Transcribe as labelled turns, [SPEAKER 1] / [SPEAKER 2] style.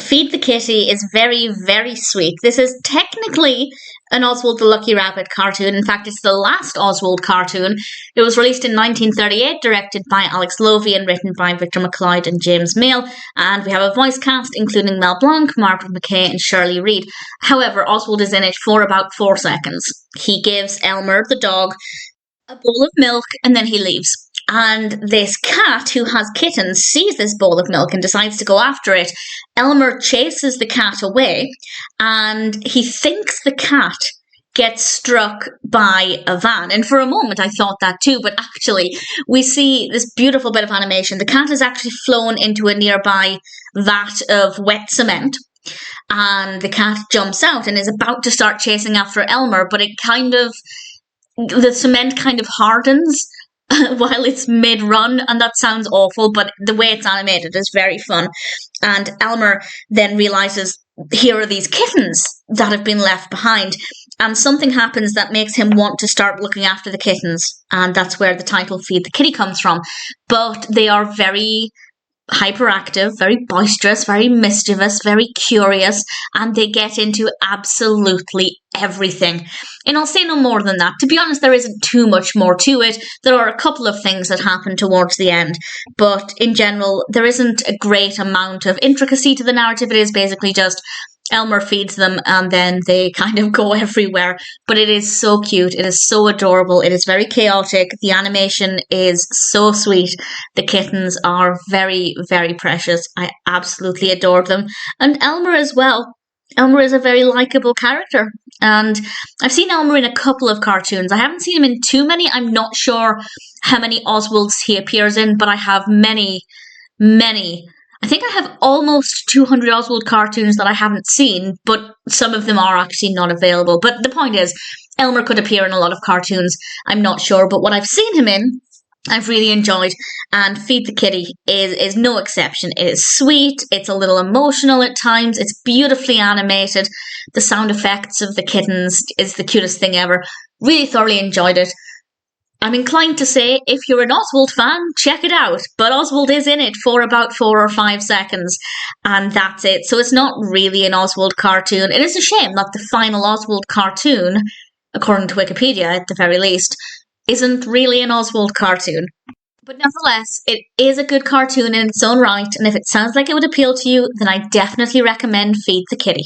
[SPEAKER 1] Feed the Kitty is very, very sweet. This is technically an Oswald the Lucky Rabbit cartoon. In fact, it's the last Oswald cartoon. It was released in 1938, directed by Alex Lovy and written by Victor McLeod and James Miele. And we have a voice cast including Mel Blanc, Margaret McKay and Shirley Reed. However, Oswald is in it for about 4 seconds. He gives Elmer, the dog, a bowl of milk and then he leaves. And this cat, who has kittens, sees this bowl of milk and decides to go after it. Elmer chases the cat away, and he thinks the cat gets struck by a van. And for a moment, I thought that too, but actually, we see this beautiful bit of animation. The cat is actually flown into a nearby vat of wet cement. And the cat jumps out and is about to start chasing after Elmer, but the cement kind of hardens while it's mid-run, and that sounds awful, but the way it's animated is very fun. And Elmer then realises here are these kittens that have been left behind, and something happens that makes him want to start looking after the kittens, and that's where the title Feed the Kitty comes from. But they are very hyperactive, very boisterous, very mischievous, very curious, and they get into absolutely everything. And I'll say no more than that. To be honest, there isn't too much more to it. There are a couple of things that happen towards the end, but in general, there isn't a great amount of intricacy to the narrative. It is basically just Elmer feeds them and then they kind of go everywhere. But it is so cute. It is so adorable. It is very chaotic. The animation is so sweet. The kittens are very, very precious. I absolutely adore them. And Elmer as well. Elmer is a very likeable character. And I've seen Elmer in a couple of cartoons. I haven't seen him in too many. I'm not sure how many Oswalds he appears in, but I have many. I think I have almost 200 Oswald cartoons that I haven't seen, but some of them are actually not available. But the point is, Elmer could appear in a lot of cartoons. I'm not sure, but what I've seen him in, I've really enjoyed, and Feed the Kitty is no exception. It is sweet, it's a little emotional at times, it's beautifully animated. The sound effects of the kittens is the cutest thing ever. Really thoroughly enjoyed it. I'm inclined to say, if you're an Oswald fan, check it out. But Oswald is in it for about 4 or 5 seconds, and that's it. So it's not really an Oswald cartoon. It is a shame that the final Oswald cartoon, according to Wikipedia at the very least, isn't really an Oswald cartoon. But nevertheless, it is a good cartoon in its own right, and if it sounds like it would appeal to you, then I definitely recommend Feed the Kitty.